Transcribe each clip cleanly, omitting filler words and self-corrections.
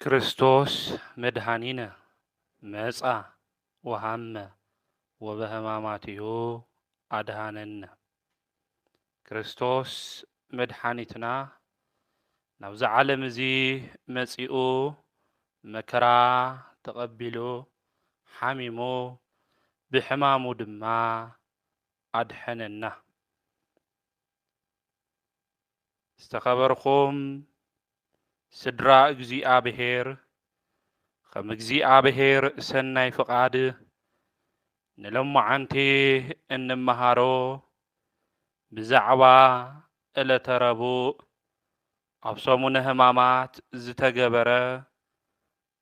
ክርስቶስ መድኃኒነ መጻ ወሃመ ወበሕማማቲሁ አድኃነነ። ክርስቶስ መድኃኒትና ናብዚ ዓለም እዚ መጺኡ መከራ ተቐቢሉ ሓሚሙ ብሕማሙ ድማ አድሐነና። ዝተኸበርኹም ስድራ እግዚአብሔር ከም እግዚአብሔር ሰናይ ፍቓድ ንሎማዓንቲ እንመሃሮ ብዛዕባ ዕለተ ረቡዕ ኣብ ሰሙነ ሕማማት ዝተገበረ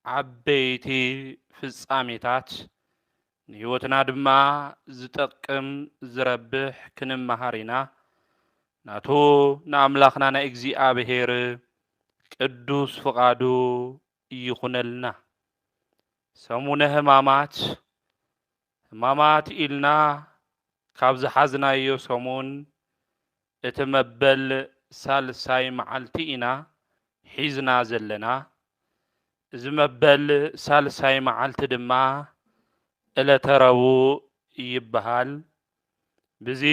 ዓበይቲ ፍጻሜታት ንህይወትና ድማ ዝጠቅም ዝረብሕ ክንመሃር ኢና። ናቱ ንኣምላኽና ናይ እግዚአብሔር ቅዱስ ፍቓዱ ይኹነልና። ሰሙነ ሕማማት ኢልና ካብ ዝሓዝናዮ ሰሙን እቲ መበል ሳልሳይ መዓልቲ ኢና ሒዝና ዘለና። እዚ መበል ሳልሳይ መዓልቲ ድማ ዕለተ ረቡዕ ይበሃል። ብዚ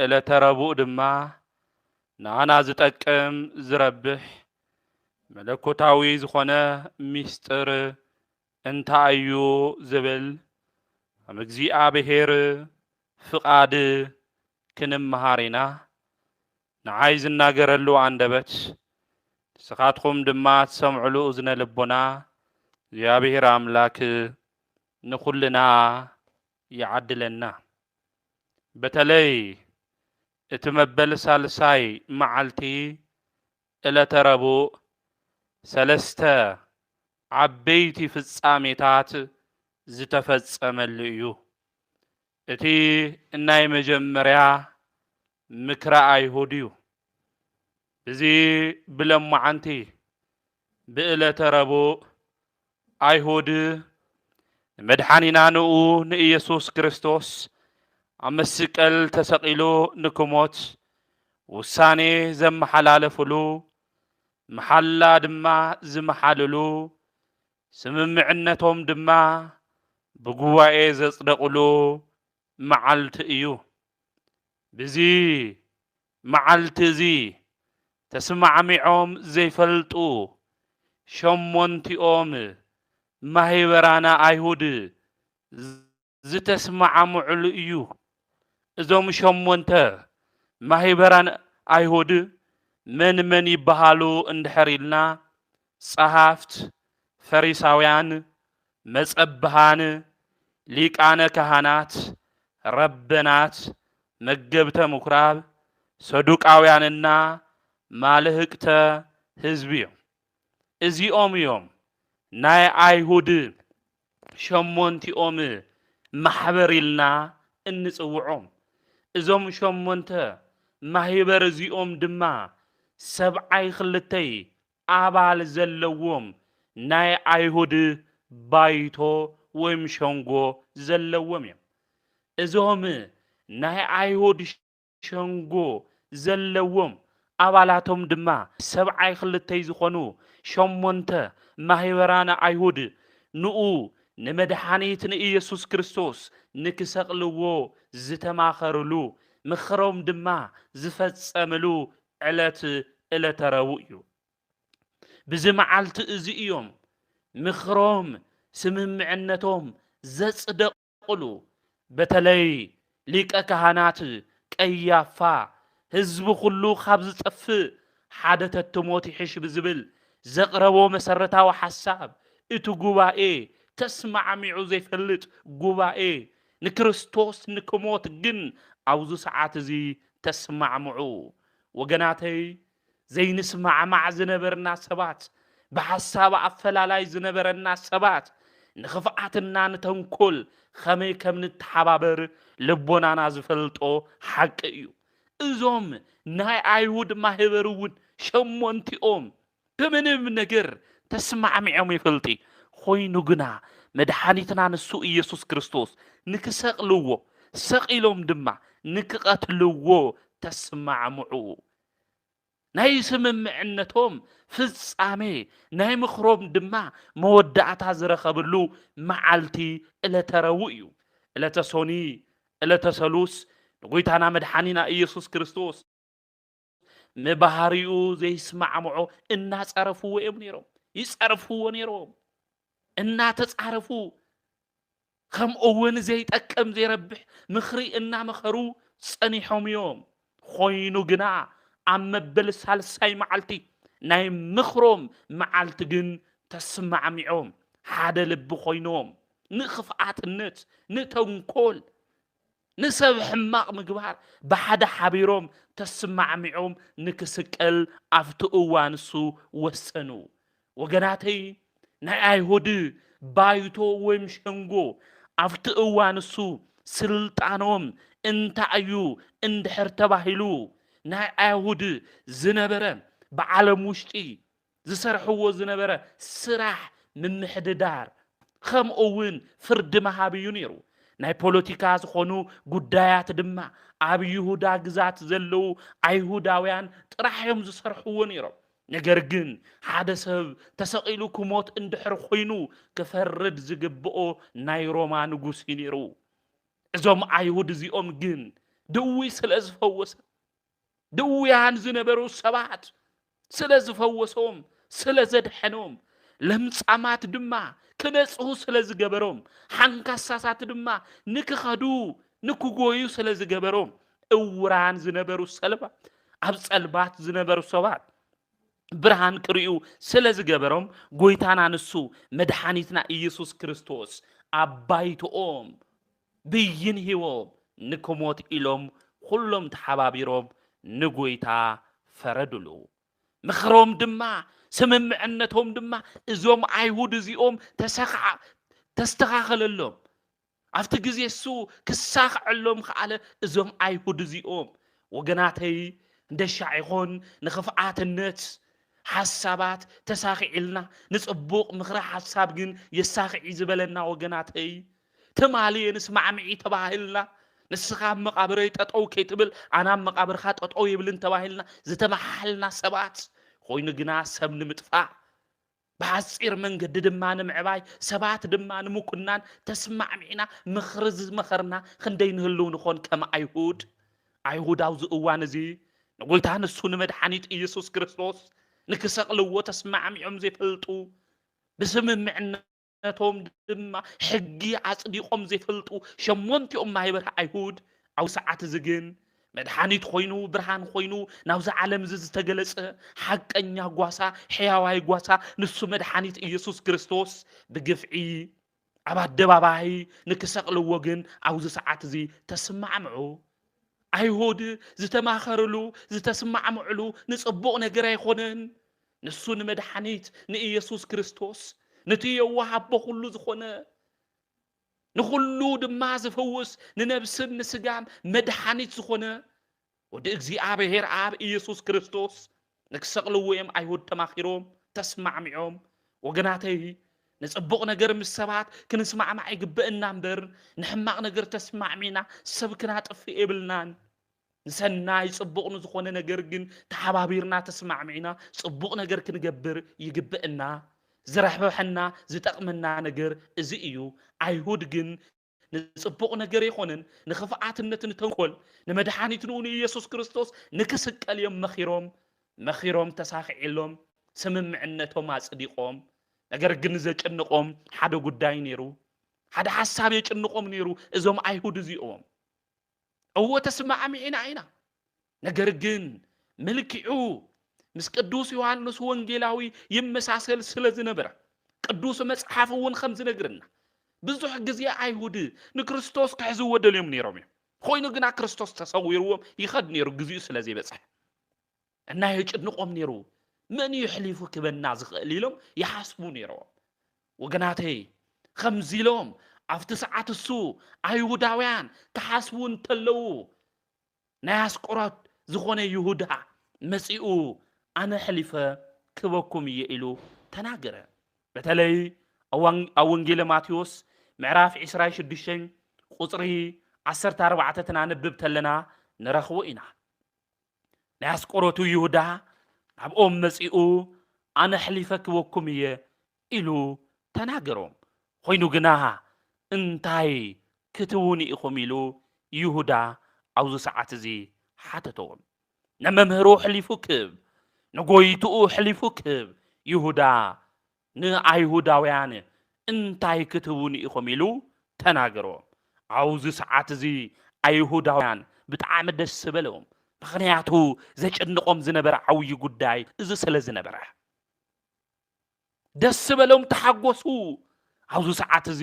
ዕለተ ረቡዕ ድማ ንኣና ዝጠቅም ዝረብሕ መለኮታዊ ዝኾነ ምስጢር እንታይ እዩ ዝብል ከም እግዚአብሔር ፍቓድ ክንመሃር ኢና። ንዓይ ዝናገረሉ አንደበት ንስኻትኩም ድማ ትሰምዕሉ እዝነ ልቦና እግዚአብሔር አምላክ ንኹልና ይዓድለና። በተለይ እቲ መበል ሳልሳይ መዓልቲ ዕለተ ረቡዕ ሰለስተ ዓበይቲ ፍጻሜታት ዝተፈጸመሉ እዩ። እቲ ናይ መጀመርያ ምክረ አይሁድ እዩ። እዚ ብሎማዓንቲ ብዕለተ ረቡዕ አይሁድ ንመድሓኒና ንኡ ንኢየሱስ ክርስቶስ ኣብ መስቀል ተሰቂሉ ንክሞት ውሳኔ ዘመሓላለፍሉ መሓላ ድማ ዝመሓልሉ ስምምዕነቶም ድማ ብጉባኤ ዘጽደቕሉ መዓልቲ እዩ። ብዚ መዓልቲ እዚ ተስማዕሚዖም ዘይፈልጡ ሸሞንቲኦም ማህበራና አይሁድ ዝተስማዕምዕሉ እዩ። እዞም ሸሞንተ ማህበራን አይሁድ መን ይበሃሉ እንድሕር ኢልና ጸሓፍት፣ ፈሪሳውያን፣ መጸብሃን፣ ሊቃነ ካህናት፣ ረበናት፣ መገብተ ምኵራብ፣ ሰዱቃውያንና ማልህቅተ ህዝቢ እዮም። እዚኦም እዮም ናይ አይሁድ ሸሞንቲኦም ማሕበር ኢልና እንጽውዖም። እዞም ሸሞንተ ማህበር እዚኦም ድማ ሰብዓይ ክልተይ ኣባል ዘለዎም ናይ አይሁድ ባይቶ ወይም ሸንጎ ዘለዎም እዮም። እዞም ናይ አይሁድ ሸንጎ ዘለዎም ኣባላቶም ድማ ሰብዓይ ክልተይ ዝኾኑ ሸሞንተ ማህበራነ አይሁድ ንኡ ንመድሓኒት ንኢየሱስ ክርስቶስ ንክሰቕልዎ ዝተማኸርሉ ምኽሮም ድማ ዝፈጸምሉ ዕለተ ረቡዕ እዩ። ብዚ መዓልቲ እዚ እዮም ምኽሮም ስምምዕነቶም ዘጽደቕሉ። በተለይ ሊቀ ካህናት ቀያፋ ህዝቢ ኩሉ ካብ ዝጠፍእ ሓደ ተትሞት ይሕሽ ብዝብል ዘቕረቦ መሰረታዊ ሓሳብ እቲ ጉባኤ ተስማዕሚዑ ዘይፈልጥ ጉባኤ ንክርስቶስ ንክሞት ግን ኣብዚ ሰዓት እዚ ተስማዕምዑ። ወገናተይ ዘይንስማዕማዕ ዝነበርና ሰባት፣ ብሓሳብ ኣፈላላይ ዝነበረና ሰባት ንኽፍዓትና ንተንኮል ከመይ ከም ንተሓባበር ልቦናና ዝፈልጦ ሓቂ እዩ። እዞም ናይ አይሁድ ማህበር እውን ሸሞንቲኦም ብምንም ነገር ተስማዕሚዖም ይፈልጢ ኮይኑ ግና መድሓኒትና ንሱ ኢየሱስ ክርስቶስ ንክሰቕልዎ ሰቂሎም ድማ ንክቐትልዎ ተስማዕምዑ። ናይ ስምምዕነቶም ፍጻሜ ናይ ምኽሮም ድማ መወዳእታ ዝረኸብሉ መዓልቲ ዕለተ ረቡዕ እዩ። ዕለተ ሶኒ ዕለተ ሰሉስ ንጎይታና መድሓኒና ኢየሱስ ክርስቶስ ንባህሪኡ ዘይስማዕምዖ እናፀረፍዎ እዮም ነይሮም። ይፀርፍዎ ነይሮም እናተፃረፉ ከምኡ እውን ዘይጠቅም ዘይረብሕ ምኽሪ እናመኸሩ ፀኒሖም እዮም። ኮይኑ ግና ኣብ መበል ሳልሳይ መዓልቲ ናይ ምኽሮም መዓልቲ ግን ተስማዕሚዖም ሓደ ልቢ ኮይኖም ንኽፍኣትነት ንተንኮል ንሰብ ሕማቕ ምግባር ብሓደ ሓቢሮም ተስማዕሚዖም ንክስቀል ኣብቲ እዋን እሱ ወሰኑ። ወገናተይ ናይ ኣይሁድ ባይቶ ወይ ሸንጎ ኣብቲ እዋን እሱ ስልጣኖም እንታይ እዩ እንድሕር ተባሂሉ ናይ ኣይሁድ ዝነበረ ብዓለም ውሽጢ ዝሰርሕዎ ዝነበረ ስራሕ ምምሕድዳር ከምኡ እውን ፍርዲ መሃብ እዩ ነይሩ። ናይ ፖለቲካ ዝኾኑ ጉዳያት ድማ ኣብ ይሁዳ ግዛት ዘለው ኣይሁዳውያን ጥራሕዮም ዝሰርሕዎ ነይሮም። ነገር ግን ሓደ ሰብ ተሰቂሉ ክሞት እንድሕር ኮይኑ ክፈርድ ዝግብኦ ናይ ሮማ ንጉስ እዩ ነይሩ። እዞም ኣይሁድ እዚኦም ግን ድዊ ስለ ዝፈወሰ ድውያን ዝነበሩ ሰባት ስለ ዝፈወሶም ስለ ዘድሐኖም ለምጻማት ድማ ክነጽሁ ስለ ዝገበሮም ሓንካሳሳት ድማ ንክኸዱ ንክጎዩ ስለ ዝገበሮም እውራን ዝነበሩ ሰልባት ኣብ ጸልባት ዝነበሩ ሰባት ብርሃን ክርእዩ ስለ ዝገበሮም ጎይታና ንሱ መድሓኒትና ኢየሱስ ክርስቶስ ኣባይቶኦም ብይን ሂቦም ንክሞት ኢሎም ኩሎም ተሓባቢሮም ንጎይታ ፈረድሉ። ምኽሮም ድማ ስምምዕነቶም ድማ እዞም ኣይሁድ እዚኦም ተስተኻኸለሎም ኣብቲ ግዜ እሱ ክሳኽዐሎም ከኣለ እዞም ኣይሁድ እዚኦም ወገናተይ እንደሻዒኾን ንኽፍኣትነት ሓሳባት ተሳኺዒልና ንጽቡቕ ምኽሪ ሓሳብ ግን የሳኺዒ ዝበለና ወገናተይ ትማልየ ንስማዕምዒ ተባሂልና ንስኻ መቃብረይ ጠጠው ከይትብል ኣና መቃብርኻ ጠጠው ይብልን ተባሂልና ዝተመሓልና ሰባት ኮይኑ ግና ሰብ ንምጥፋእ ብሓፂር መንገዲ ድማ ንምዕባይ ሰባት ድማ ንምኩናን ተስማዕሚዕና ምኽሪ ዝመኸርና ክንደይ ንህልው ንኾን ከም ኣይሁድ ኣብዚ እዋን እዚ ንጎይታ ንሱ ንመድሓኒት ኢየሱስ ክርስቶስ ንክሰቕልዎ ተስማዕሚዖም ዘይፈልጡ ብስምምዕነቶም ድማ ሕጊ ኣጽዲቆም ዘይፈልጡ ሸሞንቲኦም ማህበር ኣይሁድ ኣብ ሰዓት እዚ ግን መድሓኒት ኮይኑ ብርሃን ኮይኑ ናብዚ ዓለም እዚ ዝተገለጸ ሓቀኛ ጓሳ ሕያዋይ ጓሳ ንሱ መድሓኒት ኢየሱስ ክርስቶስ ብግፍዒ ኣብ ኣደባባይ ንክሰቕልዎ ግን ኣብዚ ሰዓት እዚ ተስማዕምዑ። ኣይሁድ ዝተማኸርሉ ዝተስማዕምዕሉ ንጽቡቕ ነገር ኣይኮነን። ንሱ ንመድሓኒት ንኢየሱስ ክርስቶስ ነቲ የዋሃቦ ኩሉ ዝኾነ ንኩሉ ድማ ዝፈውስ ንነብስን ንስጋም መድሓኒት ዝኾነ ወዲ እግዚኣብሔር ኣብ ኢየሱስ ክርስቶስ ንክሰቕልዎ እዮም ኣይሁድ ተማኺሮም ተስማዕሚዖም። ወገናተይ ንጽቡቕ ነገር ምስ ሰባት ክንስማዕማዕ ይግብአና እምበር ንሕማቕ ነገር ተስማዕሚና ሰብ ክናጥፍእ የብልናን። ንሰናይ ጽቡቕ ንዝኾነ ነገር ግን ተሓባቢርና ተስማዕሚዕና ጽቡቕ ነገር ክንገብር ይግብአና። ዝረሕበሐና ዝጠቕመና ነገር እዚ እዩ። ኣይሁድ ግን ንጽቡቕ ነገር ይኾንን ንኽፍኣትነት ንተንኮል ንመድሓኒት ንኢየሱስ ክርስቶስ ንክስቀል እዮም መኺሮም ተሳኺዒሎም ስምምዕነቶም ኣጽዲቆም። ነገር ግን ዘጭንቆም ሓደ ጉዳይ ነይሩ፣ ሓደ ሓሳብ የጭንቆም ነይሩ። እዞም ኣይሁድ እዚኦም እወ ተስማዕሚዕና ኢና፣ ነገር ግን መልክዑ ምስ ቅዱስ ዮሐንስ ወንጌላዊ ይመሳሰል ስለ ዝነበረ ቅዱስ መጽሓፍ እውን ከም ዝነግርና ብዙሕ ግዜ ኣይሁድ ንክርስቶስ ክሕዝዎ ደልዮም ነይሮም እዮም። ኮይኑ ግና ክርስቶስ ተሰዊርዎም ይኸድ ነይሩ ግዚኡ ስለ ዘይበጽሕ እና የጭንቆም ነይሩ። መን ይሕሊፉ ክበና ዝኽእል ኢሎም ይሓስቡ ነይሮም። ወገናተይ ከምዚ ኢሎም ኣብቲ ሰዓት እሱ ኣይሁዳውያን ክሓስቡ እንተለዉ ናይ ኣስቆሮት ዝኾነ ይሁዳ መጺኡ ኣነ ሕሊፈ ክበኩም እየ ኢሉ ተናገረ። በተለይ ኣብ ወንጌለ ማቴዎስ ምዕራፍ 26 ቁጽሪ 14 ተናንብብ ተለና ንረኽቦ ኢና። ናይ ኣስቆሮቱ ይሁዳ ኣብኦም መጺኡ ኣነ ሕሊፈ ክወኩም እየ ኢሉ ተናገሮም ኮይኑ ግና እንታይ ክትውን ኢኹም ኢሉ ይሁዳ ኣብዚ ሰዓት እዚ ሓተቶም ንመምህሩ ሕሊፉ ክብ ንጎይትኡ ሕሊፉ ክብ ይሁዳ ንኣይሁዳውያን እንታይ ክትውን ኢኹም ኢሉ ተናገሮም ኣብዚ ሰዓት እዚ ኣይሁዳውያን ብጣዕሚ ደስ በሎም ምክንያቱ ዘጨንቆም ዝነበረ ዓብይ ጉዳይ እዚ ስለ ዝነበረ ደስ በሎም ተሓጎሱ ኣብዚ ሰዓት እዚ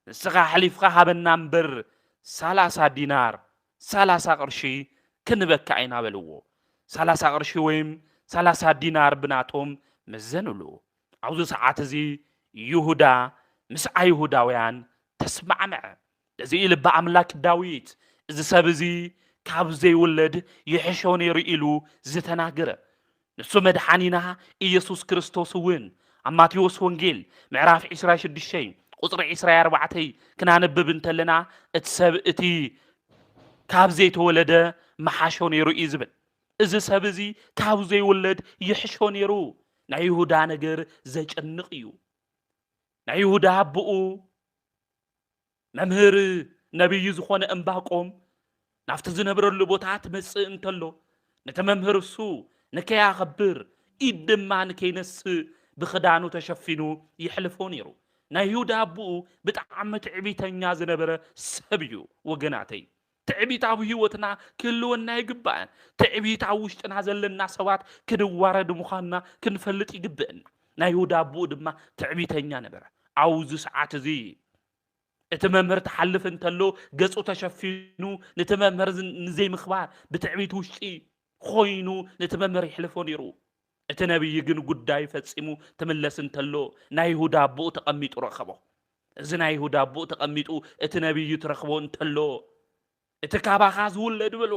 ንስኻ ሕሊፍካ ሃበና እምበር 30 ዲናር 30 ቅርሺ ክንበካ ኢና በልዎ 30 ቅርሺ ወይም 30 ዲናር ብናቶም መዘንሉ ኣብዚ ሰዓት እዚ ይሁዳ ምስ ኣይሁዳውያን ተስማዕምዐ እዚ ልባ ኣምላክ ዳዊት እዚ ሰብ እዚ ካብ ዘይውለድ ይሕሾ ነይሩ ኢሉ ዝተናገረ ንሱ መድሓኒና ኢየሱስ ክርስቶስ እውን ኣብ ማቴዎስ ወንጌል ምዕራፍ 26 ቁጽሪ 24 ክናነብብ እንተለና እቲ ሰብ እቲ ካብ ዘይተወለደ መሓሾ ነይሩ እዩ ዝብል እዚ ሰብ እዚ ካብ ዘይውለድ ይሕሾ ነይሩ ናይ ይሁዳ ነገር ዘጨንቕ እዩ ናይ ይሁዳ ኣቦኡ መምህር ነቢይ ዝኾነ እምባቆም ናፍቲ ዝነበረሉ ቦታት መጽእ እንተሎ ነቲ መምህር እሱ ንከያኸብር ኢድ ድማ ንከይነስእ ብኽዳኑ ተሸፊኑ ይሕልፎ ነይሩ ናይ ይሁዳ ኣቦኡ ብጣዕሚ ትዕቢተኛ ዝነበረ ሰብ እዩ ወገናተይ ትዕቢታዊ ህይወትና ክህልወና ይግባእን ትዕቢታዊ ውሽጥና ዘለና ሰባት ክንዋረድ ምዃንና ክንፈልጥ ይግብአና ናይ ይሁዳ ኣቦኡ ድማ ትዕቢተኛ ነበረ ኣብዚ ሰዓት እዚ እቲ መምህር ተሓልፍ እንተሎ ገጹ ተሸፊኑ ነቲ መምህር ንዘይ ምኽባር ብትዕቢት ውሽጢ ኮይኑ ነቲ መምህር ይሕልፎ ነይሩ እቲ ነቢይ ግን ጉዳይ ፈጺሙ ተመለስ እንተሎ ናይ ይሁዳ ኣቦኡ ተቐሚጡ ረኸቦ እዚ ናይ ይሁዳ ኣቦኡ ተቐሚጡ እቲ ነቢይ ትረኽቦ እንተሎ እቲ ካባኻ ዝውለድ ብሎ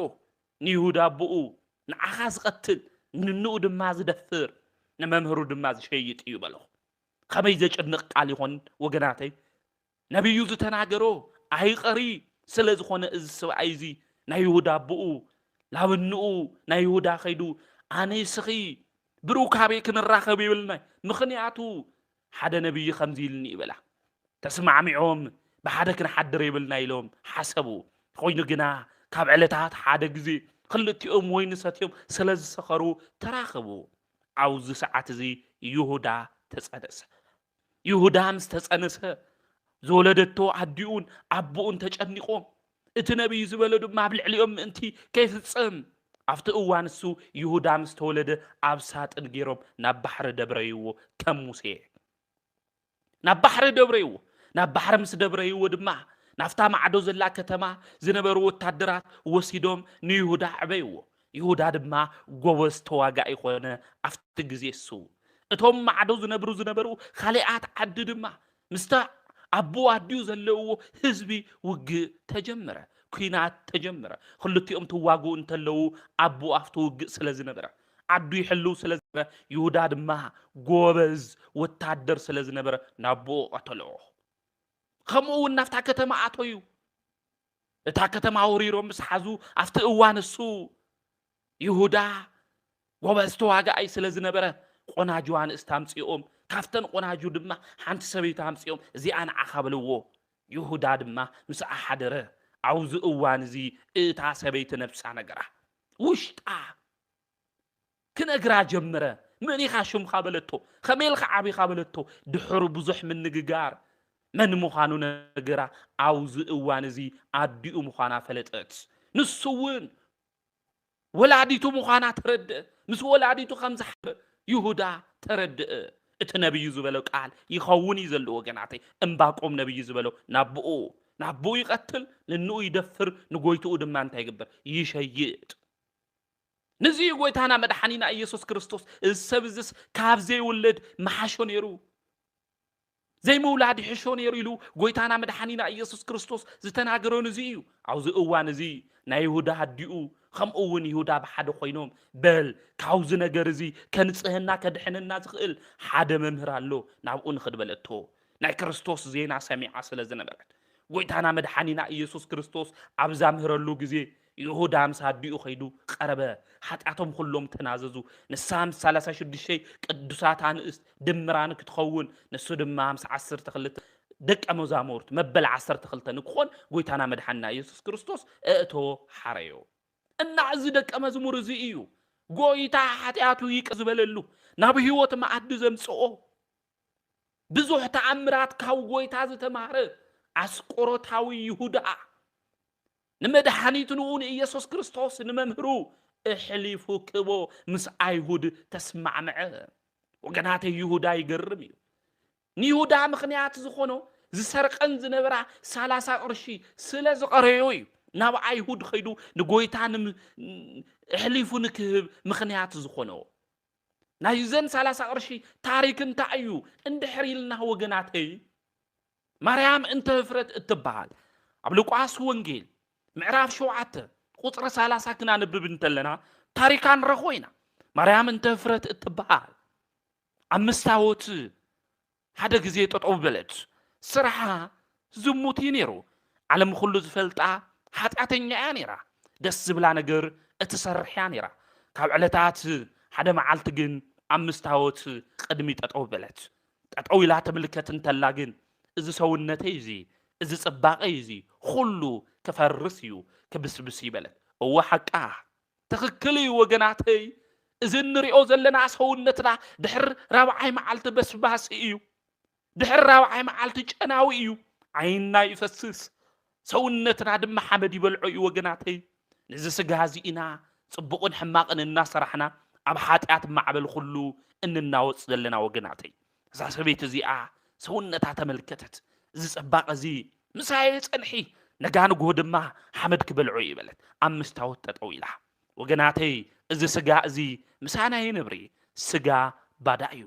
ንይሁዳ ኣቦኡ ንዓኻ ዝቐትል ንንኡ ድማ ዝደፍር ንመምህሩ ድማ ዝሸይጥ እዩ በሎ ከመይ ዘጨንቕ ቃል ይኾን ወገናተይ ነቢዩ ዝተናገሮ ኣይቐሪ ስለ ዝኾነ እዚ ሰብኣይ እዚ ናይ ይሁዳ ኣቦኡ ላብንኡ ናይ ይሁዳ ኸይዱ ኣነ ስኺ ብሩካቤ ክንራኸብ ይብልና ምኽንያቱ ሓደ ነቢይ ከምዚ ኢልኒ ይበላ ተስማዕሚዖም ብሓደ ክንሓድር ይብልና ኢሎም ሓሰቡ ኮይኑ ግና ካብ ዕለታት ሓደ ግዜ ክልቲኦም ወይኒ ሰትዮም ስለ ዝሰኸሩ ተራኸቡ ኣብዚ ሰዓት እዚ ይሁዳ ተጸነሰ ይሁዳ ምስ ተጸነሰ ዝወለደቶ ኣዲኡን ኣቦኡን ተጨኒቆም እቲ ነቢይ ዝበለ ድማ ኣብ ልዕሊኦም ምእንቲ ከይፍጽም ኣብቲ እዋን እሱ ይሁዳ ምስ ተወለደ ኣብ ሳጥን ገይሮም ናብ ባሕሪ ደብረይዎ ከም ሙሴ ናብ ባሕሪ ደብረይዎ ናብ ባሕሪ ምስ ደብረይዎ ድማ ናፍታ ማዕዶ ዘላ ከተማ ዝነበሩ ወታደራት ወሲዶም ንይሁዳ ዕበይዎ ይሁዳ ድማ ጎበዝ ተዋጋኢ ኮነ ኣብቲ ግዜ እሱ እቶም ማዕዶ ዝነበሩ ካሊኣት ዓዲ ድማ ምስታ ኣቦ ኣዲኡ ዘለውዎ ህዝቢ ውግእ ተጀመረ ኩናት ተጀመረ ክልቲኦም ትዋግኡ እንተለዉ ኣቦ ኣፍቲ ውግእ ስለ ዝነበረ ዓዱ ይሕልው ስለ ዝነበረ ይሁዳ ድማ ጎበዝ ወታደር ስለ ዝነበረ ናቦኡ ቀተልዎ ከምኡ እውን ናፍታ ከተማ ኣተዩ እታ ከተማ ወሪሮም ምስ ሓዙ ኣብቲ እዋን እሱ ይሁዳ ጎበዝ ተዋጋኢ ስለ ዝነበረ ቆናጅዋ ንእስቲ ኣምፂኦም ካፍተን ቆናጁ ድማ ሓንቲ ሰበይቲ ኣምፂኦም እዚኣ ንዓኻ በልዎ ይሁዳ ድማ ምስ ኣሓደረ ኣብዚ እዋን እዚ እታ ሰበይቲ ነብሳ ነገራ ውሽጣ ክነግራ ጀመረ መኒኻ ሽምኻ በለቶ ከመይልካ ዓቢኻ በለቶ ድሕሩ ብዙሕ ምንግጋር መን ምዃኑ ነገራ ኣብዚ እዋን እዚ ኣዲኡ ምዃና ፈለጠት ንሱ እውን ወላዲቱ ምዃና ተረድእ ምስ ወላዲቱ ከምዝሓበ ይሁዳ ተረድእ እቲ ነቢዩ ዝበለው ቃል ይኸውን እዩ ዘሎ ወገናተይ እምባቆም ነቢዩ ዝበለው ናብኡ ይቀትል ንንኡ ይደፍር ንጎይትኡ ድማ እንታይ ይግበር ይሸይጥ ነዚ ጎይታና መድሓኒና ኢየሱስ ክርስቶስ ሰብ ዝስ ካብ ዘይውለድ መሓሾ ነይሩ ዘይምውላድ ይሕሾ ነይሩ ኢሉ ጎይታና መድሓኒና ኢየሱስ ክርስቶስ ዝተናገሮ ነዚ እዩ ኣብዚ እዋን እዚ ናይ ይሁዳ ኣዲኡ ከምኡ እውን ይሁዳ ብሓደ ኮይኖም በል ካብዚ ነገር እዚ ከንጽህና ከድሕነና ዝኽእል ሓደ መምህር ኣሎ ናብኡ ንኽድበለቶ ናይ ክርስቶስ ዜና ሰሚዓ ስለ ዝነበረት ጎይታና መድሓኒና ኢየሱስ ክርስቶስ ኣብዛ ምህረሉ ግዜ ይሁዳ ምሳዲኡ ኸይዱ ቀረበ ሓጢኣቶም ኩሎም ተናዘዙ ንሳም 36 ቅዱሳት አንስት ድምራን ክትኸውን ንሱ ድማ 12 ደቀ መዛሙርት መበል 12 ንክኾን ጎይታና መድሓና ኢየሱስ ክርስቶስ እእቶ ሓረዮ እና እዚ ደቀ መዝሙር እዚ እዩ ጎይታ ሓጢኣቱ ይቅር ዝበለሉ ናብ ህይወት ማዕድ ዘምጽኦ ብዙሕ ተኣምራት ካብ ጎይታ ዝተማሃረ አስቆሮታዊ ይሁዳ ንመድሓኒት ንኡን ኢየሱስ ክርስቶስ ንመምህሩ እሕሊፉ ክቦ ምስ አይሁድ ተስማዕምዐ ወገናተ ይሁዳ ይገርም እዩ ንይሁዳ ምኽንያት ዝኾኖ ዝሰርቀን ዝነበራ 30 ቅርሺ ስለ ዝቐረዮ እዩ ናብ አይሁድ ኸይዱ ንጎይታ እሕሊፉ ንክህብ ምኽንያት ዝኾኖ ናይ ዘን 30 ቅርሺ ታሪክ እንታይ እዩ እንድሕር ኢልና ወገናተይ ማርያም እንተ ህፍረት እትበሃል ኣብ ሉቃስ ወንጌል ምዕራፍ 7 ቁጥር 30 ክናንብብ እንተለና ታሪካን ረኾይና ማርያም እንተ ህፍረት እትበሃል አምስታወት ሓደ ግዜ ጠጠው በለት ስራሓ ዝሙት ነይሩ ዓለም ኩሉ ዝፈልጣ ሓጢኣተኛ እያ ነይራ ደስ ዝብላ ነገር እትሰርሕ እያ ነይራ ካብ ዕለታት ሓደ መዓልቲ ግን አምስታወት ቅድሚ ጠጠው በለት ጠጠው ኢላ ተምልከት እንተላ ግን እዚ ሰውነተይ እዚ እዚ ጽባቐይ እዚ ኩሉ ክፈርስ እዩ ክብስብስ ይበለት እወ ሓቃ ትኽክል እዩ ወገናተይ እዚ ንሪኦ ዘለና ሰውነትና ድሕር ራብዓይ መዓልቲ በስባስ እዩ ድሕር ራብዓይ መዓልቲ ጨናዊ እዩ ዓይንና ይፈስስ ሰውነትና ድማ ሓመድ ይበልዖ እዩ ወገናተይ ነዚ ስጋ እዚኢና ጽቡቕን ሕማቕን እናሰራሕና ኣብ ሓጢኣት ማዕበል ኩሉ እንናወፅ ዘለና ወገናተይ እዛ ሰበይቲ እዚኣ ሰውነታ ተመልከተት እዚ ጽባቐ እዚ ምሳይ ጸንሒ ነጋንጎ ድማ ሓመድ ክበልዖ ይበለት አምስታወት ጠጠው ኢላ ወገናተይ እዚ ስጋ እዚ ምሳና ይነብሪ ስጋ ባዳ እዩ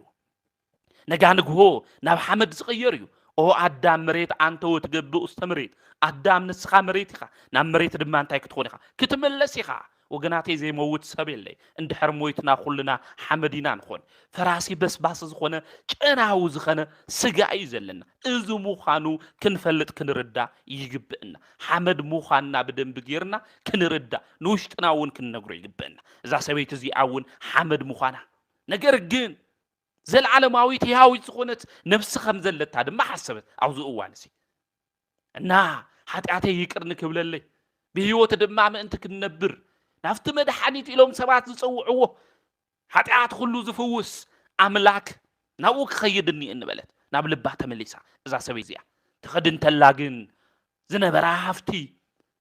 ነጋንጎ ናብ ሓመድ ዝቕየር እዩ ኦ አዳም መሬት አንተ ወትገብእ ውስተ መሬት አዳም ንስኻ መሬት ኢኻ ናብ መሬት ድማ እንታይ ክትኾን ኢኻ ክትመለስ ኢኻ ወገናተይ ዘይመውት ሰብ የለይ እንድሕር ሞይትና ኩልና ሓመዲና ንኾን ፈራሲ በስባስ ዝኾነ ጨናዊ ዝኾነ ስጋ እዩ ዘለና እዚ ምዃኑ ክንፈልጥ ክንርዳ ይግብእና ሓመድ ምዃንና ብደንብ ጌርና ክንርዳ ንውሽጥና እውን ክንነግሮ ይግብእና እዛ ሰበይቲ እዚኣ እውን ሓመድ ምዃና ነገር ግን ዘለዓለማዊት ህያዊት ዝኾነት ነፍሲ ከም ዘለታ ድማ ሓሰበት ኣብዚ እዋን እዚ እና ሓጢኣተይ ይቅር ንክብለለይ ብህይወት ድማ ምእንቲ ክንነብር ናፍቲ መድሓኒት ኢሎም ሰባት ዝፀውዕዎ ሓጢኣት ኩሉ ዝፍውስ ኣምላክ ናብኡ ክኸይድኒ እንበለት ናብ ልባ ተመሊሳ እዛ ሰበይቲ እዚኣ ትኸድ እንተላ ግን ዝነበራ ሃፍቲ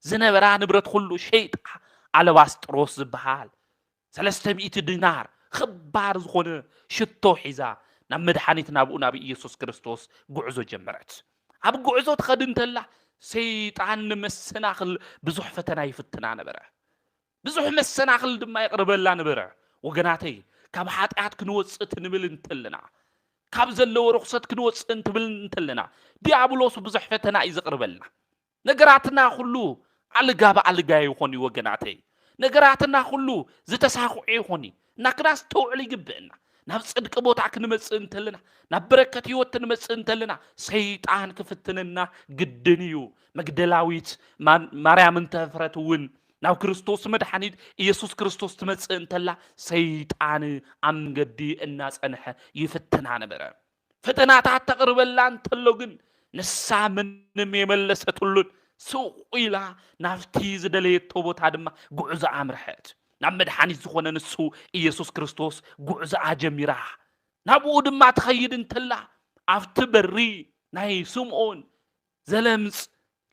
ዝነበራ ንብረት ኩሉ ሸይጣ አለባስጥሮስ ዝበሃል 300 ዲናር خبار ዝኾነ ሽቶ ሒዛ ናብ መድሓኒት ናብኡ ናብ ኢየሱስ ክርስቶስ ጉዕዞ ጀመረት ኣብ ጉዕዞ ትኸድ እንተላ ሰይጣን መሰናኽል ብዙሕ ፈተና ይፍትና ነበረ ብዙሕ መሰናኽል ድማ ይቅርበላ ነበረ ወገናተይ ካብ ሓጢኣት ክንወፅእ ትንብል እንተለና ካብ ዘለዎ ርኩሰት ክንወፅእ እንትብል እንተለና ዲያብሎስ ብዙሕ ፈተና እዩ ዝቅርበልና ነገራትና ኩሉ አልጋ በአልጋ ይኾን ወገናተይ ነገራትና ኩሉ ዝተሳኽዑ ይኾን ናክናስ ተውዕል ይግብእና ናብ ጽድቅ ቦታ ክንመጽእ እንተለና ናብ በረከት ህይወት ክንመጽእ እንተለና ሰይጣን ክፍትነና ግድን እዩ መግደላዊት ማርያም እንተፍረት እውን ናብ ክርስቶስ መድሓኒት ኢየሱስ ክርስቶስ ትመጽእ እንተላ ሰይጣን ኣምገዲ እናጸንሐ ይፍትና ነበረ ፈተናታት ተቅርበላ እንተሎ ግን ንሳ ምንም የመለሰትሉን ስቁኢላ ናፍቲ ዝደለየቶ ቦታ ድማ ጉዕዞ ኣምርሐት ናብ መድሓኒት ዝኾነ ንሱ ኢየሱስ ክርስቶስ ጉዕዞ ጀሚራ ናብኡ ድማ ትኸይድ እንተላ ኣብቲ በሪ ናይ ስምዖን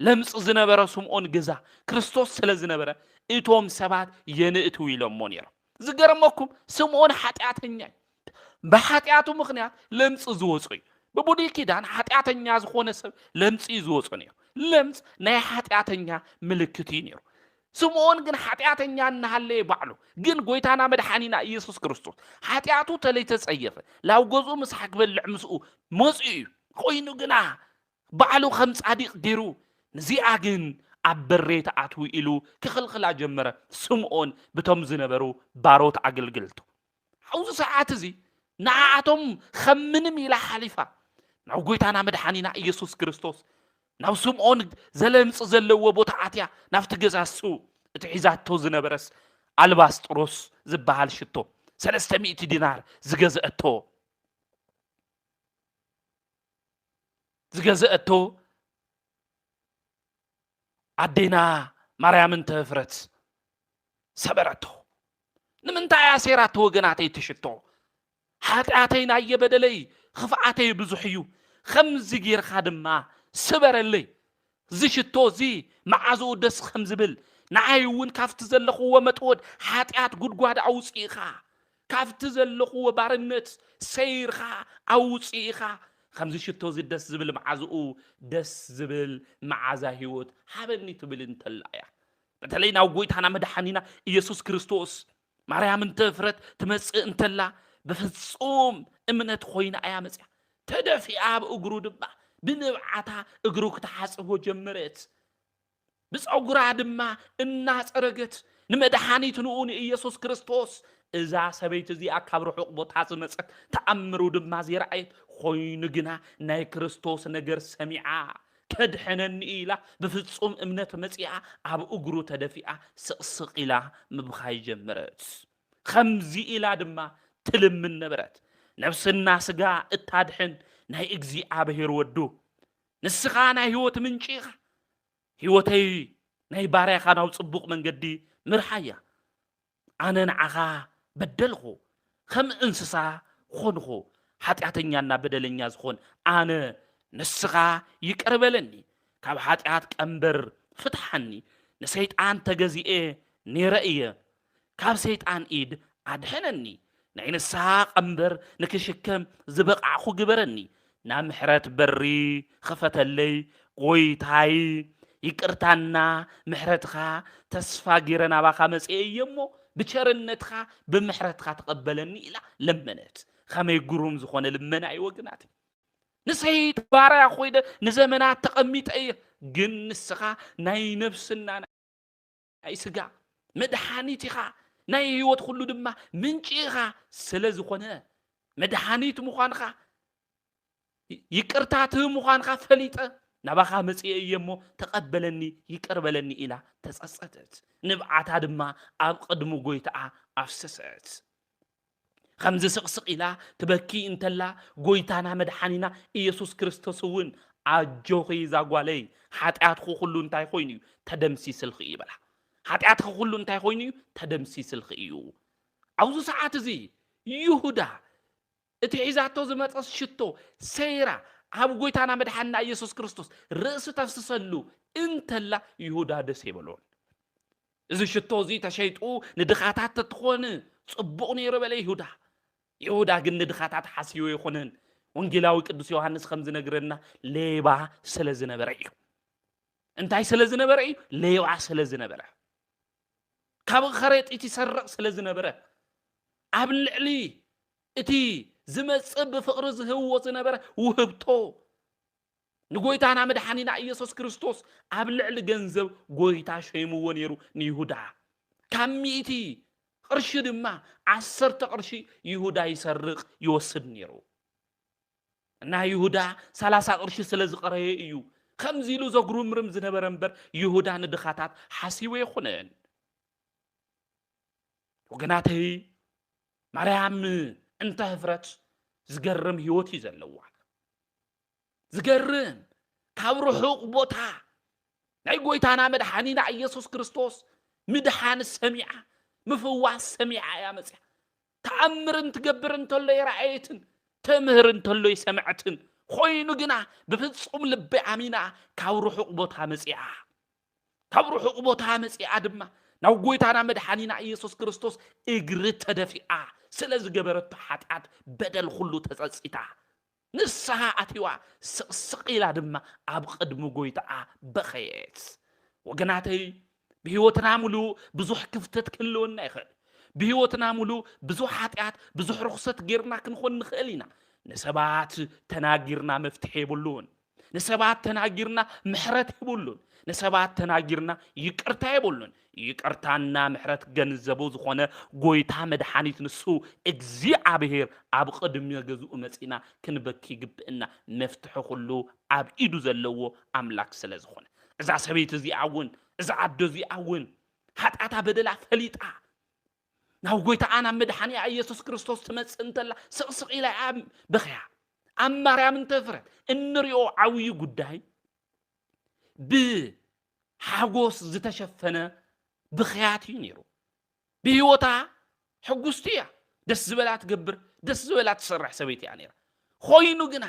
ለምጽ ዝነበረ ስምዖን ገዛ ክርስቶስ ስለ ዝነበረ እቶም ሰባት የንእቱ ኢሎሞ ነይሮም ዝገርመኩም ስምዖን ሓጢኣተኛ በሓጢኣቱ ምኽንያት ለምጽ ዝወፁ እዩ በብሉይ ኪዳን ሓጢኣተኛ ዝኾነ ሰብ ለምጽ ዝወፁ ነይሩ ለምጽ ናይ ሓጢኣተኛ ምልክት እዩ ነይሩ ስምዖን ግን ሓጢኣተኛ እናሃለየ ባዕሉ ግን ጎይታና መድሓኒና ኢየሱስ ክርስቶስ ሓጢኣቱ ተለይተጸየፈ ላብ ገዙ ምሳሕ ክበልዕ ምስኡ መጽኡ እዩ ኮይኑ ግና ባዕሉ ከም ጻዲቕ ገይሩ ነዚኣ ግን ኣብ በሬት ኣትው ኢሉ ክኽልኽላ ጀመረ ስምዖን በቶም ዝነበሩ ባሮት ኣገልግልቱ ኣብዚ ሰዓት እዚ ንዓኣቶም ከም ምንም ኢላ ሓሊፋ ናብ ጎይታና መድሓኒና ኢየሱስ ክርስቶስ ናብ ስምዖን ዘለምጽ ዘለዎ ቦታ ኣትያ ናብቲ ገዛ እሱ اتعزاتو زنبرس ألباستروس زبهال شتو 300 دينار زغزأتو عدينا مريم انتفرت سبرتو نمنتا سيراتو غناتي تشتو حاتعتينا يبدلي خفعتي بزحيو خمز غير خادما سبرلي زشتو زي معازو دس خمزبل نعيون كافت زلخو ومتود حاتعت غدغاد اوصيخا كافت زلخو بارنت سيرخا اوصيخا خمز شتو زي دس زبل معازو دس زبل معازا هيوت حابني تبل انتلايا بتلي ناو غويتانا مدحانينا يسوع كريستوس مريم انتفرت تمص انتلا بفصوم امنت خوينا ايا مصيا تدفي اب اغرو دبا بنبعتا اغرو كتحصبو جمرت بصغرا دما እናጽረገት ንመድኃኒት ንኡን ኢየሱስ ክርስቶስ እዛ ሰበይቲ እዚ አካብ ርሑቅ ቦታ ዝመጸት ተአምሩ ድማ ዝረአየት ኮይኑ ግና ናይ ክርስቶስ ነገር ሰሚዓ ከድሕነኒ ኢላ ብፍጹም እምነት መጽያ ኣብ እግሩ ተደፊኣ ስቅስቅ ኢላ ምብኻይ ጀመረት ከምዚ ኢላ ድማ ትልምን ነበረት ነፍስና ስጋ እታድሕን ናይ እግዚአብሔር ወዱ ንስኻ ናይ ህይወት ምንጪ ኢኻ ህይወተይ ናይ ባርያኻ ናው ጽቡቕ መንገዲ ምርሓያ ኣነ ንዓኻ በደልኹ ከም እንስሳ ኾንኹ ኃጢአተኛና በደለኛ ዝኾን ኣነ ንስኻ ይቅር በለኒ ካብ ኃጢአት ቀንበር ፍትሐኒ ንሰይጣን ተገዚኤ ነይረ እየ ካብ ሰይጣን ኢድ ኣድሕነኒ ናይ ንስኻ ቀንበር ንክሽከም ዝበቃዕኹ ግበረኒ ናብ ምሕረት በሪ ክፈተለይ ጎይታይ ይቅርታና ምሕረትኻ ተስፋ ጊረና ባኻ መጽኤ እየሞ ብቸርነትኻ ብምሕረትኻ ተቀበለኒ ኢላ ለመነት ከመይ ግሩም ዝኾነ ልመና ይወግናት ንሰይት ባርያ ኮይደ ንዘመናት ተቀሚጠ ግን ንስኻ ናይ ነፍስና ናይ ስጋ መድኃኒት ኢኻ ናይ ህይወት ሁሉ ድማ ምንጪ ኢኻ ስለ ዝኾነ መድኃኒት ምዃንኻ ይቅርታት ምዃንኻ ፈሊጠ ናባኻ መጽኤ እየሞ ተቀበለኒ ይቅር በለኒ ኢላ ተጸጸተት ንብዓታ ድማ ኣብ ቅድሙ ጎይታኣ ኣፍሰሰት ከምዚ ስቅስቅ ኢላ ትበኪ እንተላ ጎይታና መድኃኒና ኢየሱስ ክርስቶስ እውን ኣጆኺ ዛጓለይ ኃጢአትኹ ሁሉ እንታይ ኮይኑ ተደምሲስልኺ ይበላ ኃጢአትኹ ሁሉ እንታይ ኮይኑ ተደምሲስልኺ እዩ ኣብዚ ሰዓት እዚ ይሁዳ እቲ ሒዛቶ ዝመጸስ ሽቶ ሰይራ ኣብ ጎይታና መድኃኒና ኢየሱስ ክርስቶስ ርእሲ ተፍስሰሉ እንተላ ይሁዳ ደስ ይበሎን እዚ ሽቶ እዚ ተሸይጡ ንድኻታት ትኾን ጽቡቕ ነይሩ በለ ይሁዳ ግን ንድኻታት ሓሲዩ ይኹንን ወንጌላዊ ቅዱስ ዮሐንስ ከም ዝነግረና ሌባ ስለ ዝነበረ እዩ እንታይ ስለ ዝነበረ እዩ ሌባ ስለ ዝነበረ ካብ ኸረጢት ይሰርቕ ስለ ዝነበረ ኣብ ልዕሊ እቲ ዝመጽእ ብፍቕሪ ዝህብዎ ዝነበረ ውህብቶ ንጎይታና መድኃኒና ኢየሱስ ክርስቶስ ኣብ ልዕሊ ገንዘብ ጎይታ ሸይምዎ ነይሩ ንይሁዳ ካብ ሚእቲ ቅርሺ ድማ 10 ቅርሺ ይሁዳ ይሰርቕ ይወስድ ነይሩ እና ይሁዳ 30 ቅርሺ ስለ ዝቀረየ እዩ ከምዚ ኢሉ ዘጉርምርም ዝነበረ እምበር ይሁዳ ንድኻታት ሓሲቡ ይኹነን ወገናተይ ማርያም እንተ ህፍረት ዝገርም ህይወት እዩ ዘለዋ ዝገርም ካብ ርሑቕ ቦታ ናይ ጎይታና መድኃኒና ኢየሱስ ክርስቶስ ምድሓን ሰሚዓ ምፍዋስ ሰሚዓ ያ መጽያ ተኣምርን ትገብር እንተሎ ይረአየትን ተምህር እንተሎ ይሰምዕትን ኮይኑ ግና ብፍጹም ልቢ ኣሚና ካብ ርሑቕ ቦታ መጽያ ድማ ናው ጎይታና መድኃኒና ኢየሱስ ክርስቶስ እግሪ ተደፊኣ ስለ ዝገበረቶ ኃጢአት በደል ሁሉ ተጸጽታ ንስሓ ኣትዋ ስቅስቅ ኢላ ድማ ኣብ ቅድሚ ጎይታኣ በኸየት ወገናተይ ብህይወትና ሙሉ ብዙሕ ክፍተት ክህልወና ይኽእል ብህይወትና ሙሉ ብዙሕ ኃጢአት ብዙሕ ርኩሰት ጌርና ክንኾን ንኽእል ኢና ንሰባት ተናጊርና መፍትሒ የብሉን ንሰባት ተናጊርና ምሕረት የብሉን ንሰባት ተናጊርና ይቅርታ የብሉን ይቅርታና ምሕረት ገንዘቡ ዝኾነ ጎይታ መድኃኒት ንሱ እግዚአብሔር ኣብ ቅድሚ ገዝኡ መጺና ክንበኪ ግብእና መፍትሒ ሁሉ ኣብ ኢዱ ዘለዎ ኣምላክ ስለ ዝኾነ እዛ ሰበይቲ እዚኣ እውን እዛ ዓዶ እዚኣ እውን ሓጢኣታ በደላ ፈሊጣ ናው ጎይታና መድሓኒ ኢየሱስ ክርስቶስ ትመጽእ እንተላ ስቕስቕ ኢላ በኸያ ኣብ ማርያም እንተፍረት እንሪኦ ዓብይ ጉዳይ ብሓጎስ ዝተሸፈነ ብኽያት እዩ ነይሩ ብህይወታ ሕጉስቲ እያ ደስ ዝበላ ትገብር ደስ ዝበላ ትሰርሕ ሰበይቲ እያ ነይራ ኮይኑ ግና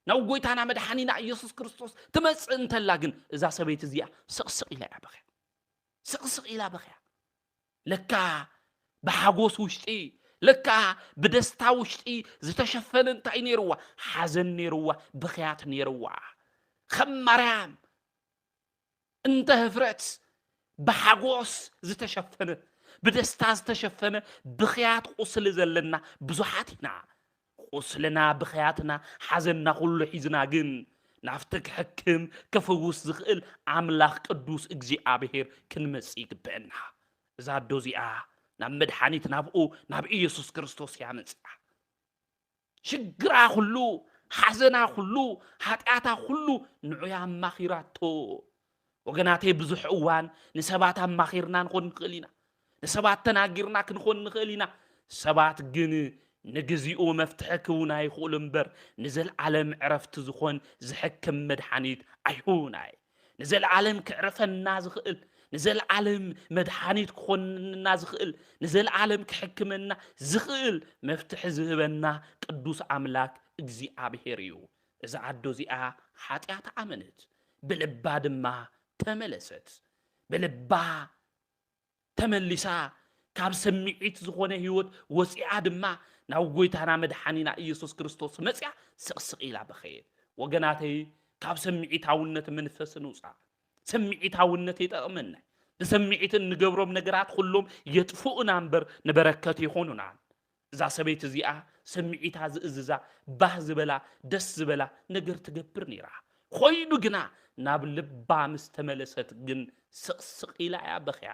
ናው ጎይታና መድሓኒና ኢየሱስ ክርስቶስ ትመጽእ እንተላ ግን እዛ ሰበይቲ እዚኣ ስቕስቕ ኢላ በኸያ ስቕስቕ ኢላ በኸያ ለካ بحاجوس وشتي لك بدستا وشتي زتشفن انتاي نيروا حزن نيروا بخيات نيروا خم مريم انت هفرت بحاجوس زتشفن بدستا زتشفن بخيات قسل زلنا بزحاتنا قسلنا بخياتنا حزننا كل حزنا جن نفتك حكم كفوس زخل عملاق قدوس እግዚአብሔር ክንመጽእ ይግበአና እዛ ዶዚኣ ናብ መድሓኒት ናብኡ ናብ ኢየሱስ ክርስቶስ ያመጽአ ሽግራ ሁሉ ሓዘና ሁሉ ኃጢአታ ሁሉ ንዑያ ማኺራቶ ወገናቴ ብዙሕ እዋን ንሰባት ማኺርና ንኾን ንኽእል ኢና ንሰባት ተናጊርና ክንኾን ንኽእል ኢና ሰባት ግን ንግዚኡ መፍትሒ ክውና ይኽእሉ እምበር ንዘለዓለም ዕረፍቲ ዝኾን ዝሕክም መድሓኒት ኣይሁናይ ንዘለዓለም ክዕረፈና ዝኽእል ንዘለዓለም መድሓኒት ክኾንና ዝኽእል ንዘለዓለም ክሕክመና ዝኽእል መፍትሒ ዝህበና ቅዱስ ኣምላክ እግዚአብሔር እዩ እዛ ዓዶ እዚኣ ኃጢአት ኣመነት ብልባ ድማ ተመለሰት ብልባ ተመሊሳ ካብ ሰሚዒት ዝኾነ ህይወት ወፂኣ ድማ ናው ጎይታና መድሓኒና ኢየሱስ ክርስቶስ መጽያ ስቕስቕ ኢላ በኸየት ወገናተይ ካብ ሰሚዒታውነት መንፈስ ንውፃ ሰሚዒታውነት ይጠቕመና በሰሚዒት ንገብሮም ነገራት ሁሉም የጥፉኡና እምበር ንበረከት ይሆኑና እዛ ሰበይቲ እዚኣ ሰሚዒታ ዝእዝዛ ባህ ዝበላ ደስ ዝበላ ነገር ትገብር ነይራ ኮይኑ ግና ናብ ልባ ምስ ተመለሰት ግን ስቕስቕ ኢላ እያ በኸያ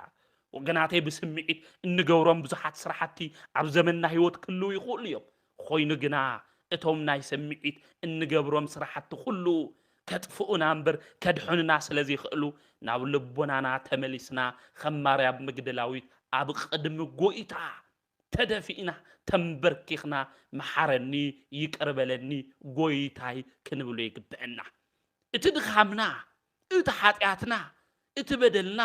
ወገናተይ ብስሚዒት እንገብሮም ብዙሓት ስራሕቲ ኣብ ዘመንና ህይወት ክህልው ይኽእሉ እዮም ኮይኑ ግና እቶም ናይ ሰሚዒት እንገብሮም ስራሕቲ ሁሉ ከጥፍኡና እምበር ከድሑንና ስለዚ ይኽእሉ ናብ ልቦናና ተመሊስና ከም ማርያም መግደላዊት ኣብ ቅድሚ ጎይታ ተደፊእና ተንበርኪኽና መሓረኒ ይቅር በለኒ ጎይታይ ክንብሎ ይግብአና እቲ ድኻምና እቲ ኃጢአትና እቲ በደልና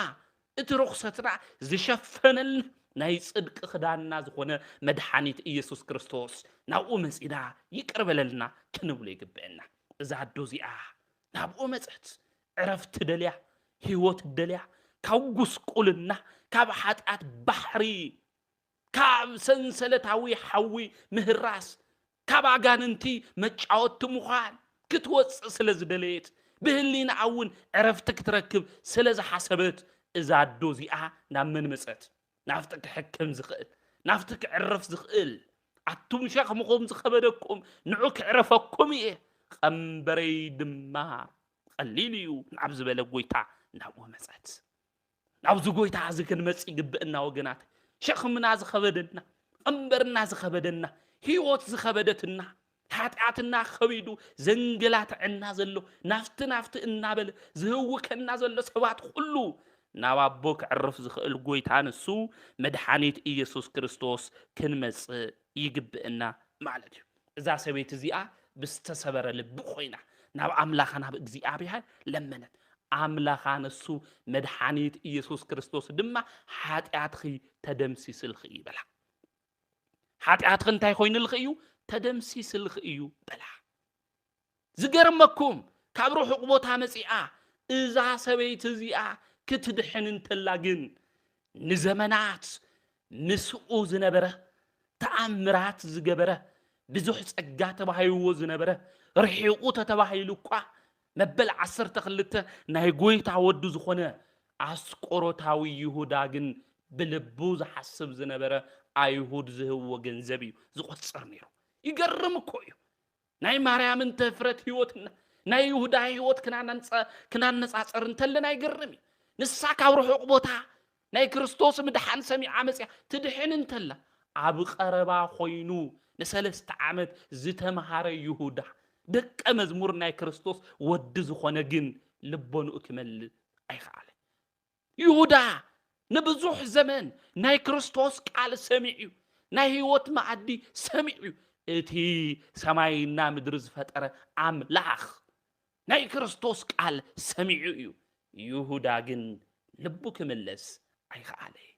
እቲ ርኹሰትና ዝሸፈነል ናይ ጽድቅ ክዳንና ዝኾነ መድሓኒት ኢየሱስ ክርስቶስ ናብኡ መጺና ይቅር በለልና ክንብሎ ይግብአና እዛ ዓዶ እዚኣ ናብኡ መጽት ዕረፍቲ ደልያ ህይወት ደልያ ካብ ጉስቁልና ካብ ኃጢአት ባሕሪ ካብ ሰንሰለታዊ ሓዊ ምህራስ ካብ ኣጋንንቲ መጫወቲ ምዃን ክትወፅእ ስለ ዝደለየት ብህሊና እውን ዕረፍቲ ክትረክብ ስለ ዝሓሰበት እዛ ዓዶ እዚኣ ናብ መን መጽት ናፍቲ ክሕክም ዝኽእል ናፍቲ ክዕረፍ ዝኽእል ኣቱም ሸኽምኹም ዝኸበደኩም ንዑ ክዕረፈኩም እየ ቀንበረይ ድማ ቀሊል እዩ ናብ ዝበለ ጎይታ ናብኡ መጽት ናብዚ ጎይታ እዚ ክንመጽእ ይግብአና ወገናት ሸኽምና ዝኸበደና ቀንበርና ዝኸበደና ህይወት ዝኸበደትና ኃጢአትና ከቢዱ ዘንገላትዕና ዘሎ ናፍቲ እናበለ ዝህውከና ዘሎ ሰባት ሁሉ ናብ ኣቦ ክዕርፍ ዝኽእል ጎይታ ንሱ መድሓኒት ኢየሱስ ክርስቶስ ክንመጽእ ይግብአና ማለት እዩ እዛ ሰበይቲ እዚኣ ብዝተሰበረ ልቢ ኮይና ናብ ኣምላኻ ናብ እግዚአብሔር ለመነት ኣምላኻ ንሱ መድሓኒት ኢየሱስ ክርስቶስ ድማ ኃጢአትኺ ተደምሲስልኺ ይበላ ኃጢአትኺ እንታይ ኮይኑልኺ እዩ ተደምሲስልኺ እዩ በላ ዝገርመኩም ካብ ርሑቕ ቦታ መጺኣ እዛ ሰበይቲ እዚኣ ክትድሕን እንተላ ግን ንዘመናት ምስኡ ዝነበረ ተኣምራት ዝገበረ ብዙሕ ጸጋ ተባሂልዎ ዝነበረ ርሒቑ ተባሂሉ እኳ መበል 12 ናይ ጎይታ ወዱ ዝኾነ ኣስቆሮታዊ ይሁዳ ግን ብልቡ ዝሓስብ ዝነበረ ኣይሁድ ዝህብዎ ገንዘብ እዩ ዝቆጽር ነይሩ ይገርም እኮ እዩ ናይ ማርያምን ተፍረት ህይወትና ናይ ይሁዳ ህይወት ክናነጻጸር እንተለና ይገርም እዩ ንሳ ካብ ርሑቕ ቦታ ናይ ክርስቶስ ምድሓን ሰሚዓ መጽያ ትድሕን እንተላ ኣብ ቀረባ ኮይኑ ንሰለስተ ዓመት ዝተምሃረ ይሁዳ ደቀ መዝሙር ናይ ክርስቶስ ወዲ ዝኾነ ግን ልቦንኡ ክመልእ ኣይኸኣለ ይሁዳ نبزوح زمن ناي كريستوس قال سمعيو ناي هيوت معدي سمعيو اتي سماينا مدر زفطره املاخ ناي كريستوس قال سمعيو يهودا جن لبو كملس ايخالي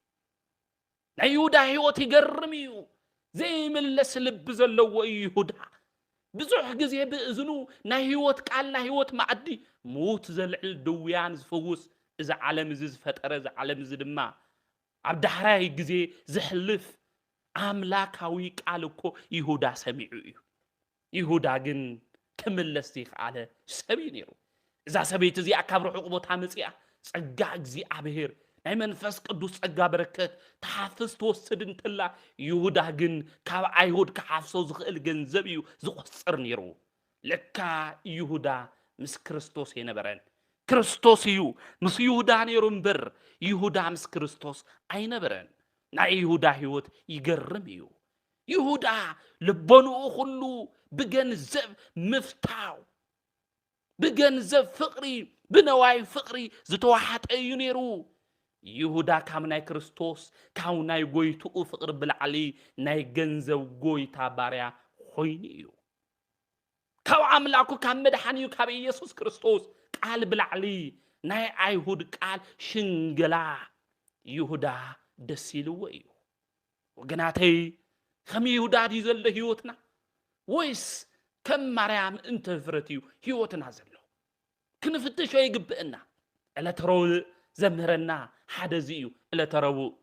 ناي يهودا هيوت يغرميو زي ملس لب زلو يهودا بزح غزي بإذنو ناي هيوت قال نا هيوت معدي موت زلعل دويان زفوس إذا عالم زي زفطره إذا عالم زي دما عبد حراي غزي زحلف أملاكاوي قالكو يهودا سمعيو يهودا جن كملس يخاله سبي نيرو إذا سبيت زي أكبر عقوبة مصيا صقا እግዚአብሔር ናይ መንፈስ ቅዱስ ጸጋ በረከት ተሓፍስ ተወስድ እንተላ ይሁዳ ግን ካብ አይሁድ ከሓፍሶ ዝኽእል ገንዘብ እዩ ዝቆጽር ነይሩ ለካ ይሁዳ ምስ ክርስቶስ የነበረን ክርስቶስ እዩ ምስ ይሁዳ ነይሩ እምበር ይሁዳ ምስ ክርስቶስ አይነበረን ናይ ይሁዳ ህይወት ይገርም እዩ ይሁዳ ልቦንኡ ሁሉ ብገንዘብ ምፍታው بجنزب فقري بنواي فقري زتوحات أيونيرو يهودا كام ناي كريستوس كام ناي جويتو فقر بالعلي ناي جنزب جويتا باريا خوينيو كاو عملاكو كام مدحانيو كاب يسوس كريستوس قال بالعلي ناي أيهود قال شنجلا يهودا دسيلو ويو وجناتي خم يهودا دي زل هيوتنا ويس كم مريم انت فرتيو هيوتنا زلو كنفتش يقبئنا الا ترو زمهرنا حدزيو الا ترو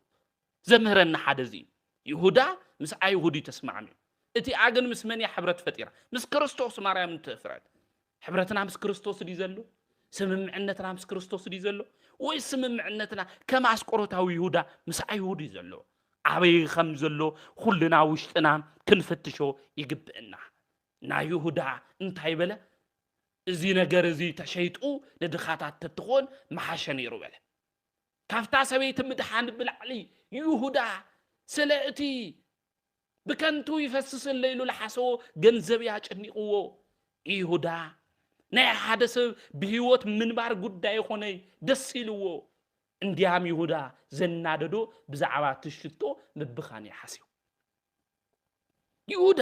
زمهرنا حدزيو يهودا مس يهودي تسمعني اتي اغن مس من حبرت فطيره مس كريستوس مريم انت فرت حبرتنا مس كريستوس دي زلو سممعنتنا مس كريستوس دي زلو وي سممعنتنا كما اسقروتاو يهودا مس يهودي زلو عبي خم زلو كلنا وشتنا كنفتشو يقبئنا نا يهودا انتاي بلا ازي نجر ازي تشيطو ندخاتات تتخون محاشن يروبل كافتا سبيت مدحان بالعلي يهودا سلأتي بكنتو يفسس الليل لحسو جنزب ياچنيقو يهودا نا حدث بهيوت منبار ጉዳይ ሆነ ደስ ይልዎ እንዲያም ይሁዳ ዘናደዶ ብዛዕባ ትሽቶ ምብኻን ይሐስዩ ይሁዳ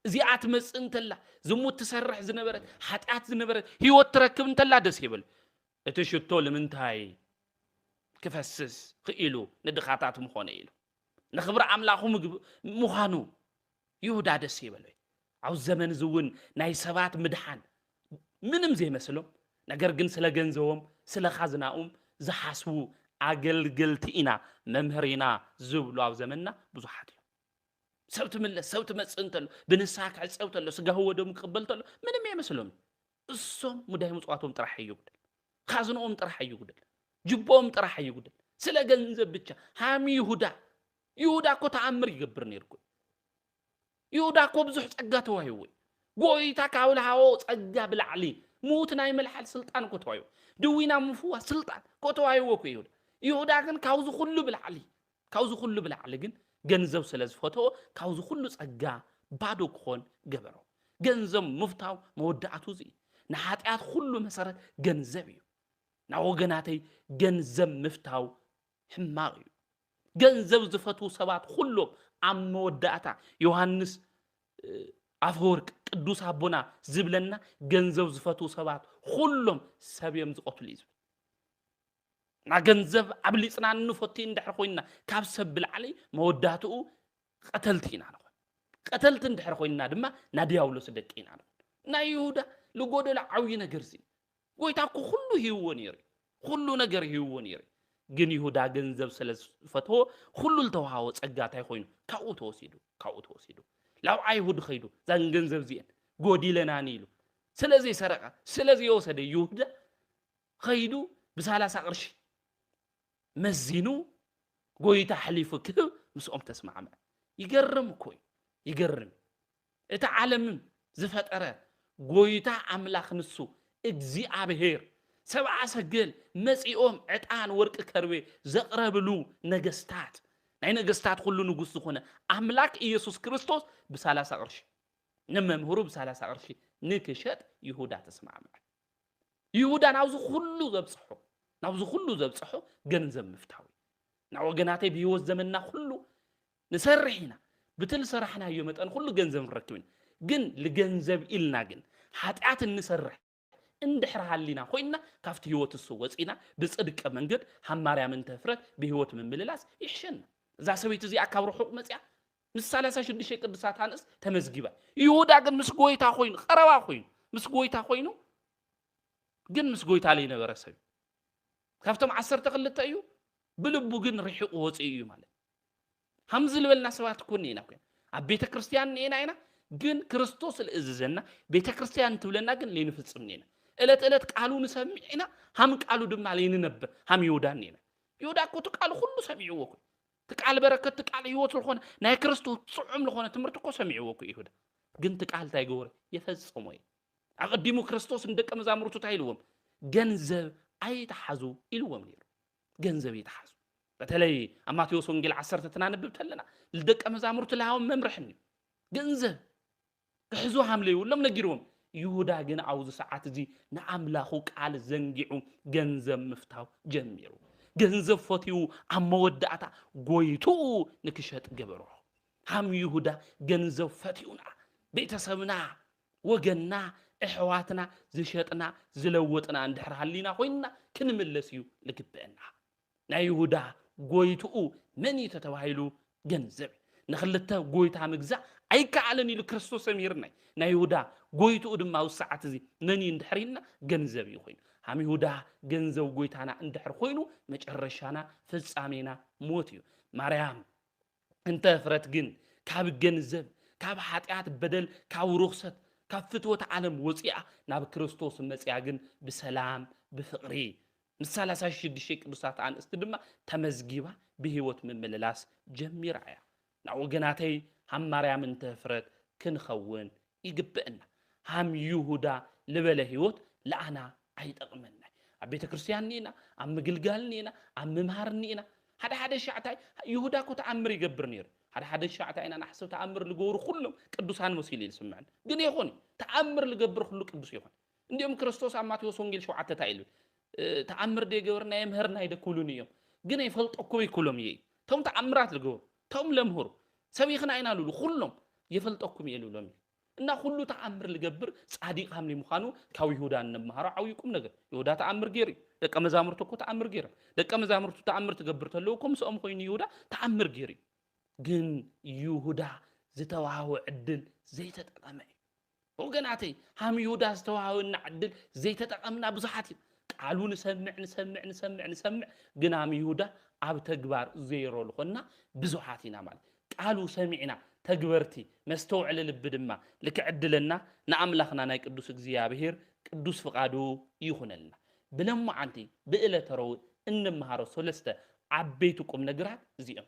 زيات مس انتلا زموت تسرح زنبرت حطات زنبرت هيوت تركب انتلا دس يبل اتشتو لمنتاي كفسس خيلو ندخاتات مخونه يلو نخبر املاخو مخانو يهودا دس يبل او زمن زون ناي سبات مدحان منم زي مسلو ነገር ግን ስለ ገንዘዎም ስለ ኻዝናኦም ዝሐስቡ አገልግልቲና መምህሪና ዝብሉ ኣብ ዘመንና ብዙሓት سوت ملة سوت مسنتلو بنساك على سوتلو سجاه ودم قبلتلو من ما يمسلون الصوم مداهم صوتهم طرح يقدر خازنهم طرح يقدر جبهم طرح يقدر سلا جنزب بتشا هام يهودا يهودا كو تعمر يقبرني يركض يهودا كو بزح صقاته وهيوي قويتا كاول هاو صقا بالعلي موتنا يملحل سلطان كو تويو دوينا مفوا سلطان كو تويو كو يهودا كان كاوزو كله بالعلي كاوزو كله بالعلي جن ገንዘብ ስለዝፈቶ ካውዝ ሁሉ ጸጋ ባዶ ኮን ገበሮ ገንዘብ ምፍታው መወዳአቱ ዚ ንኃጢአት ሁሉ መሰረት ገንዘብ እዩ ናወገናተይ ገንዘብ ምፍታው ሕማቅ እዩ ገንዘብ ዝፈቱ ሰባት ሁሉም ኣብ መወዳእታ ዮሐንስ አፈወርቅ ቅዱስ አቦና ዝብለና ገንዘብ ዝፈቱ ሰባት ሁሉም ሰብየም ዝቆትሉ እዩ نا جنزب عبليسنا نفتين دحر خوينا كابسب بالعلي موداتو قتلتينا قتلت دحر خوينا دما نادياولو صدقينا نا يهودا لغودو لعوي نغير زي ويتاكو كله هيون يري كله ነገር هيون يري ግን ይሁዳ ገንዘብ ስለፈቶ ሁሉ ልተዋሃው ጸጋታይ ኮይኑ ካኡ ተወሲዱ ላው አይሁድ ኸይዱ ዛን ገንዘብ ዚን ጎዲለናኒ ይሉ ስለዚህ ሰረቀ ስለዚህ የወሰደ ይሁዳ ኸይዱ ب30 قرش مزينو قويتا حليفو كده مسؤوم تسمع معه يقرم كوي يقرم اتا عالم زفتره قويتا عملاخ نسو እግዚአብሔር ሰብዓ ሰገል መጺኦም ዕጣን ወርቅ ከርቤ ዘቅረብሉ ነገስታት ናይ ነገስታት ሁሉ ንጉስ ዝኾነ አምላክ ኢየሱስ ክርስቶስ ب30 قرش ንመምህሩ ب30 قرش ንክሸጥ ይሁዳ ተስማዕ معه ይሁዳ ናውዝ ሁሉ ዘብጽሑ ገንዘብ ምፍታዊ وجناتي بهوز زمننا كله نسرحنا بتل سرحنا يومتان كله جنزب نركبين جن لجنزب إلنا جن حتعت النسرح اندحر حالينا خوينا كافت هيوت السوس إنا بصدق منجد حماريا من تفرت بهيوت من مللاس يحشن إذا سويت زي أكابر حق مسيا مسالة شد شيء قد ساتانس تمزجيبا يهودا جن مسقويتا خوين خروا خوين مسقويتا خوينو جن مسقويتا علينا برسل كافتم عصر تقلت أيو بلبو جن ريحو وصيو مالك همزل بالنسبات كونينا كون عبيت كريستيان نينا جن كريستوس الإززنا بيت كريستيان تولنا جن لين فتصمنينا إلت قالوا نسمعنا هم قالوا دم علينا نب هم يودانينا يودا كنت قالوا كله سمعوك تقال بركة تقال يوت الخونة ناي كريستوس صعم الخونة تمرتكو سمعوك يهودا جن تقال تايغور يفصموي أقدموا كريستوس ندك مزامرتو تايلوم جنزب أي تحزو إلوم نير جنزب يتحزو بتلاقي أما تيوسون جل عصرت تنانب بتلنا لدك مزامرتو لهاهم ممرحني جنزب كحزو حملي ولا منجيروم يهودا جن عاوز ساعات دي نعم لاخوك على زنجيعو جنزب مفتاو جميرو جنزب فوتيو عم ودعتا قويتو نكشت جبرو هم يهودا جنزب فتيونا بيتسمنا وجنا إحواتنا زشتنا زلوتنا عند حرالينا خوينا كنملسيو لكبئنا نا يهودا قويتو مني تتوهيلو جنزب نخلتها قويتها مجزع أي كعلني لكريستوس أميرنا نا يهودا قويتو دم أو ساعة زي مني ندحرينا جنزب يخوين هم يهودا جنزب قويتنا ندحر خوينو مجرشانا فلسامينا موتيو مريم انت فرت جن كاب جنزب كاب حاتيات بدل كاب رخصت كفتوة عالم وصيعة ناب كريستوس مسيا جن بسلام بفقري مثال أساس الشيء قدسات عن استدمة تمزجيبة بهوت من مللاس جميع عيا نعو جناتي هم مريم من تفرد كن خوون يجبئنا هم يهودا لبلا هوت لأنا عيد أغمنا عبيت كريستيان نينا عم قلقال نينا عم مهار نينا هذا شعتاي يهودا كنت عمري يجبرنير هذا الشعتاي أنا أحسب تأمر لجور كلهم قدسان مسيلين سمعن جن يخوني تأمر لجبر كله قدس يخون اليوم كريستوس عمات يوصونجيل شو عتة تايلو تأمر دي جورنا يمهرنا هيدا كلون يوم جن يفلت أكوي كلهم يي توم تأمرات الجور توم لمهور سوي خنا عنا لولو كلهم يفلت أكوي يلولهم إن كله تأمر لجبر صادق هم لمخانو كاوي يهودا نمهرة أو يكون نجر يهودا تأمر جيري لك مزامر تكو تأمر جيري لك مزامر تأمر تجبر تلوكم سأم خوين يهودا تأمر جيري جن يهودا زتواه عدل زي تتقمع وقناتي هم يهودا زتواه نعدل زي تتقمنا بزحاتي قالوا نسمع جنا هم يهودا عب تجبر زيرو لخنا بزحاتنا مال قالوا سمعنا تجبرتي مستوعل لبدما لك عدلنا نعملخنا ناي قدوس እግዚአብሔር ቅዱስ ፍቃዱ ይሁንልና ብለማ አንቲ ብእለ ተረው እንመሃሮ ሰለስተ ዓበይቱ ቁም ነገራት እዚኦም